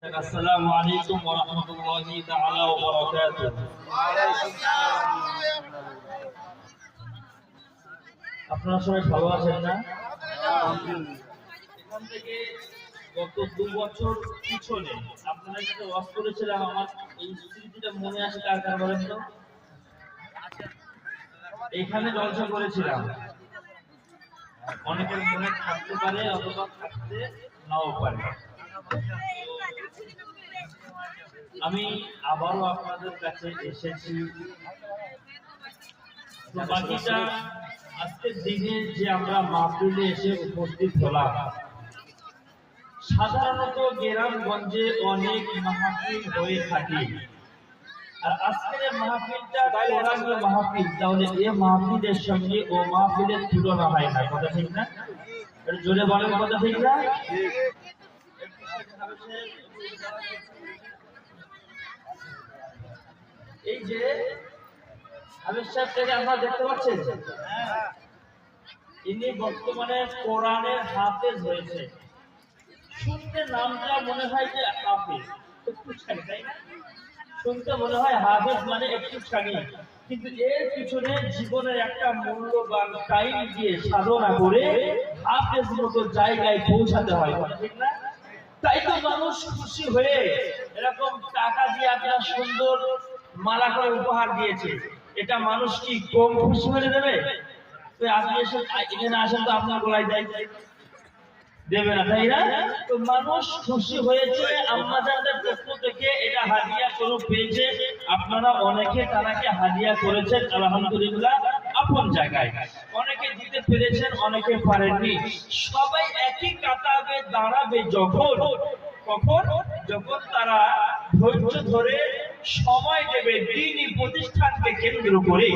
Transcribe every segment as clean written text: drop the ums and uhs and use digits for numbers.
আসসালামু আলাইকুম ওয়া রাহমাতুল্লাহি তাআলা ওয়া বারাকাতুহু। আপনারা সবাই ভালো আছেন না? এখান থেকে গত 2 বছর পিছনে আপনারা যেটা ওয়াজ করেছিলাম, আমার এই স্মৃতিটা মনে আসে কার কার বলেন তো? এখানে জলসা করেছিলাম। অনেকের মনে থাকতে পারে অথবা থাকতে নাও পারে। আমি আবারও আপনাদের কাছে এসেছি। তো বাকিটা আজকের দিনে যে আমরা মাহফিলে এসে উপস্থিত হলাম, সাধারণত গ্রামগঞ্জে অনেক মাহফিল হয়ে থাকে, আর আজকের মাহফিলটা কোরআন মাহফিল, তাহলে এই মাহফিলের সঙ্গে ও মাহফিলের তুলনা হয় না। কথা ঠিক না? জোরে বলেন, কথা ঠিক না? এই যে আমির সাহেবটাকে আপনারা দেখতে পাচ্ছেন, ইনি বর্তমানে কোরআনের হাফেজ হয়েছে। শুনতে নামটা মনে হয় যে হাফেজ, একটুখানি, তাই না? শুনতে মনে হয় হাফেজ মানে একটুখানি, কিন্তু এর পিছনে জীবনের একটা মূল্যবান টাইম দিয়ে সাধনা করে হাফেজ মতো জায়গায় পৌঁছাতে হয়। ঠিক না? তাই তো মানুষ খুশি হয়ে এরকম টাকা দিয়ে আপনার সুন্দর মালা করে উপহার দিয়েছে। এটা মানুষ কি কম খুশি হয়ে দেবে? তো আপনি এখানে আসেন তো আপনার গলায় দেবে না, তাই না? তো মানুষ খুশি হয়েছে আম্মাজানদের পক্ষ থেকে, এটা হাদিয়া কোনো পেয়েছে। আপনারা অনেকে তারাকে হাদিয়া করেছেন, আলহামদুলিল্লাহ, আপন জায়গায়। অনেকে দিতে পেরেছেন, অনেকে পারেননি। সবাই একই কাতারে দাঁড়াবে যখন, কখন? যখন তারা ধৈর্য ধরে সময় দেবে দ্বীনি প্রতিষ্ঠানকে কেন্দ্র করে।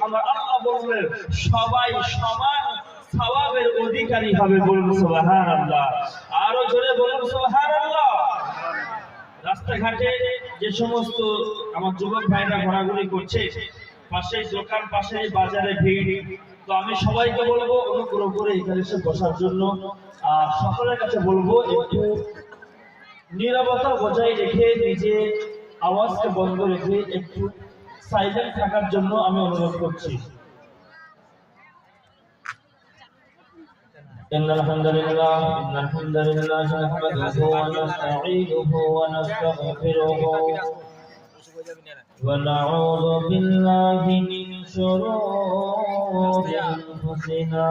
আমার আল্লাহ বললেন সবাই সমান সওয়াবের অধিকারী হবে। বলুন সুবহানাল্লাহ, আরো জোরে বলুন সুবহানাল্লাহ। রাস্তাঘাটে যে সমস্ত আমার যুবক ভাইরা ঘোরাঘুরি করছে, পাশে দোকান, পাশে বাজারে ভিড়, তো আমি সবাইকে বলবো অনুগ্রহ করে এখানে এসে বসার জন্য। আর সকলের কাছে বলবো একটু নীরবতা বজায় রেখে, নিজে আওয়াজকে বন্ধ রেখে একটু সাইলেন্ট থাকার জন্য আমি অনুরোধ করছি। إن الحمد لله نحمده ونستعينه ونستغفره ونعوذ بالله من شرور أنفسنا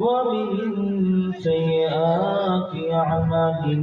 ومن سيئات أعمالنا.